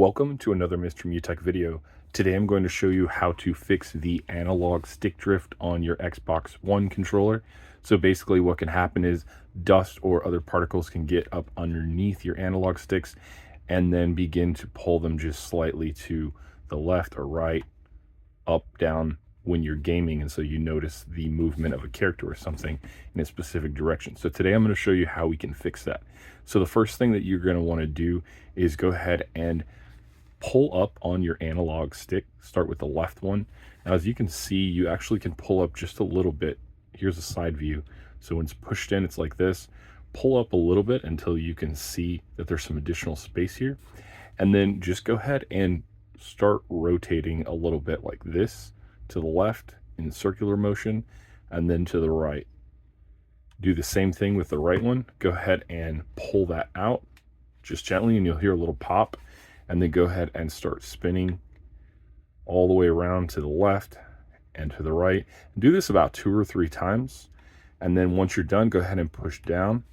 Welcome to another Mr. Mutech video. Today I'm going to show you how to fix the analog stick drift on your Xbox One controller. So basically what can happen is dust or other particles can get up underneath your analog sticks and then begin to pull them just slightly to the left or right, up, down when you're gaming, and so you notice the movement of a character or something in a specific direction. So today I'm going to show you how we can fix that. So the first thing that you're going to want to do is go ahead and pull up on your analog stick. Start with the left one. Now, as you can see, you actually can pull up just a little bit. Here's a side view. So when it's pushed in, it's like this. Pull up a little bit until you can see that there's some additional space here. And then just go ahead and start rotating a little bit like this to the left in circular motion and then to the right. Do the same thing with the right one. Go ahead and pull that out just gently and you'll hear a little pop. And then go ahead and start spinning all the way around to the left and to the right. And do this about 2 or 3 times. And then once you're done, go ahead and push down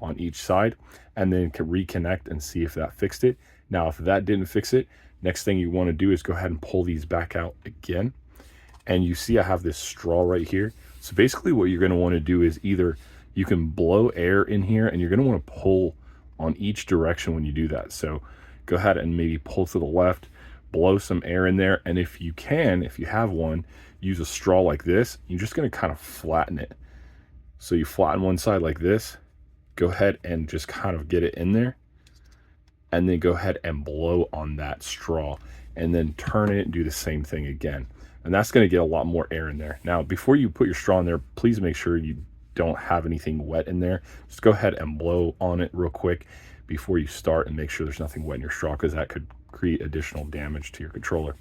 on each side and then can reconnect and see if that fixed it. Now, if that didn't fix it, next thing you want to do is go ahead and pull these back out again. And you see I have this straw right here. So basically what you're going to want to do is either you can blow air in here and you're going to want to pull on each direction when you do that. So go ahead and maybe pull to the left, blow some air in there. And if you can, if you have one, use a straw like this. You're just going to kind of flatten it. So you flatten one side like this, go ahead and just kind of get it in there. And then go ahead and blow on that straw and then turn it and do the same thing again. And that's going to get a lot more air in there. Now, before you put your straw in there, please make sure you don't have anything wet in there. Just go ahead and blow on it real quick before you start and make sure there's nothing wet in your straw, because that could create additional damage to your controller.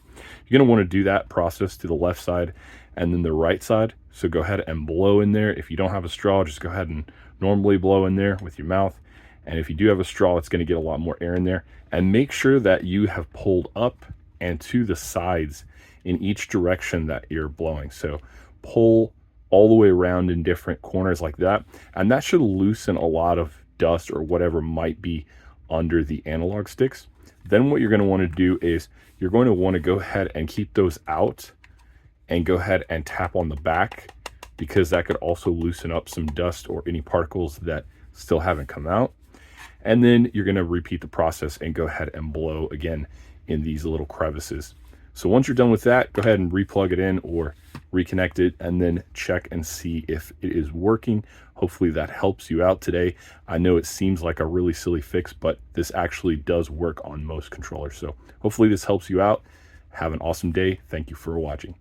You're going to want to do that process to the left side and then the right side. So go ahead and blow in there. If you don't have a straw, just go ahead and normally blow in there with your mouth. And if you do have a straw, it's going to get a lot more air in there. And make sure that you have pulled up and to the sides in each direction that you're blowing. So pull all the way around in different corners like that. And that should loosen a lot of dust or whatever might be under the analog sticks. Then what you're going to want to do is you're going to want to go ahead and keep those out and go ahead and tap on the back, because that could also loosen up some dust or any particles that still haven't come out. And then you're going to repeat the process and go ahead and blow again in these little crevices. So once you're done with that, go ahead and replug it in or reconnect it and then check and see if it is working. Hopefully that helps you out today. I know it seems like a really silly fix, but this actually does work on most controllers. So hopefully this helps you out. Have an awesome day. Thank you for watching.